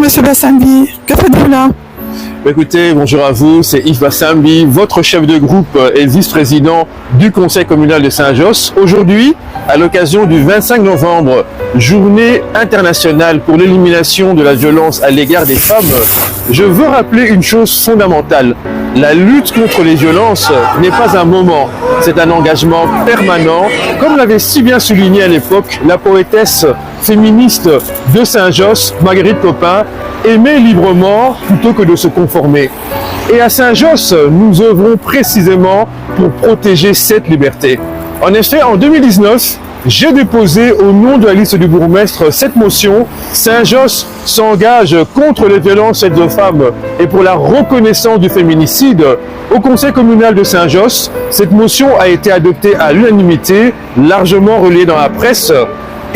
Monsieur Bassambi. Que faites-vous là? Écoutez, bonjour à vous, c'est Yves Bassambi, votre chef de groupe et vice-président du Conseil communal de Saint-Josse. Aujourd'hui, à l'occasion du 25 novembre, journée internationale pour l'élimination de la violence à l'égard des femmes, je veux rappeler une chose fondamentale. La lutte contre les violences n'est pas un moment, c'est un engagement permanent, comme l'avait si bien souligné à l'époque la poétesse féministe de Saint-Josse, Marguerite Copin, aimer librement plutôt que de se conformer. Et à Saint-Josse, nous œuvrons précisément pour protéger cette liberté. En effet, en 2019, j'ai déposé au nom de la liste du bourgmestre cette motion « Saint-Josse s'engage contre les violences faites aux femmes et pour la reconnaissance du féminicide » au Conseil communal de Saint-Josse. Cette motion a été adoptée à l'unanimité, largement relayée dans la presse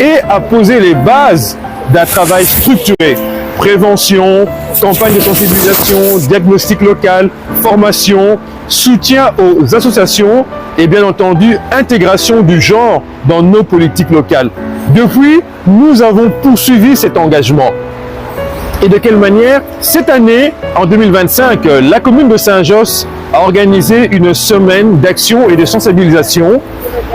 et a posé les bases d'un travail structuré. Prévention, campagne de sensibilisation, diagnostic local, formation, soutien aux associations et bien entendu intégration du genre dans nos politiques locales. Depuis, nous avons poursuivi cet engagement. Et de quelle manière? Cette année, en 2025, la commune de Saint-Josse a organisé une semaine d'action et de sensibilisation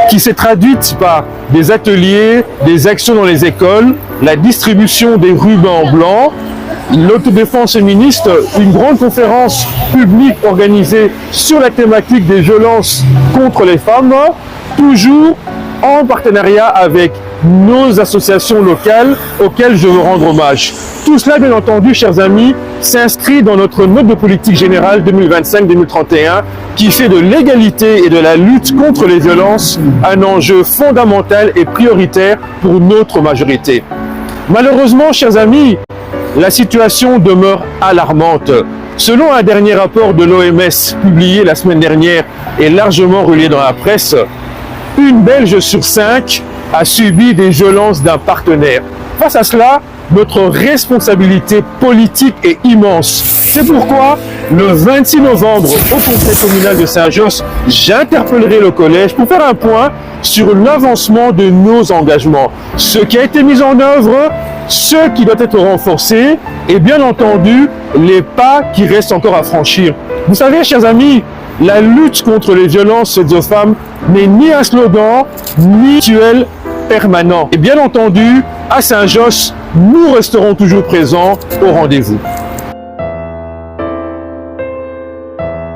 qui s'est traduite par des ateliers, des actions dans les écoles, la distribution des rubans blancs, l'autodéfense féministe, une grande conférence publique organisée sur la thématique des violences contre les femmes, toujours en partenariat avec nos associations locales auxquelles je veux rendre hommage. Tout cela, bien entendu, chers amis, s'inscrit dans notre note de politique générale 2025-2031 qui fait de l'égalité et de la lutte contre les violences un enjeu fondamental et prioritaire pour notre majorité. Malheureusement, chers amis, la situation demeure alarmante. Selon un dernier rapport de l'OMS publié la semaine dernière et largement relayé dans la presse, une Belge sur 5 a subi des violences d'un partenaire. Face à cela, notre responsabilité politique est immense. C'est pourquoi, le 26 novembre, au Conseil communal de Saint-Josse, j'interpellerai le collège pour faire un point sur l'avancement de nos engagements, ce qui a été mis en œuvre, ce qui doit être renforcé et bien entendu, les pas qui restent encore à franchir. Vous savez, chers amis, la lutte contre les violences faites aux femmes n'est ni un slogan, ni rituel permanent. Et bien entendu, à Saint-Josse, nous resterons toujours présents au rendez-vous.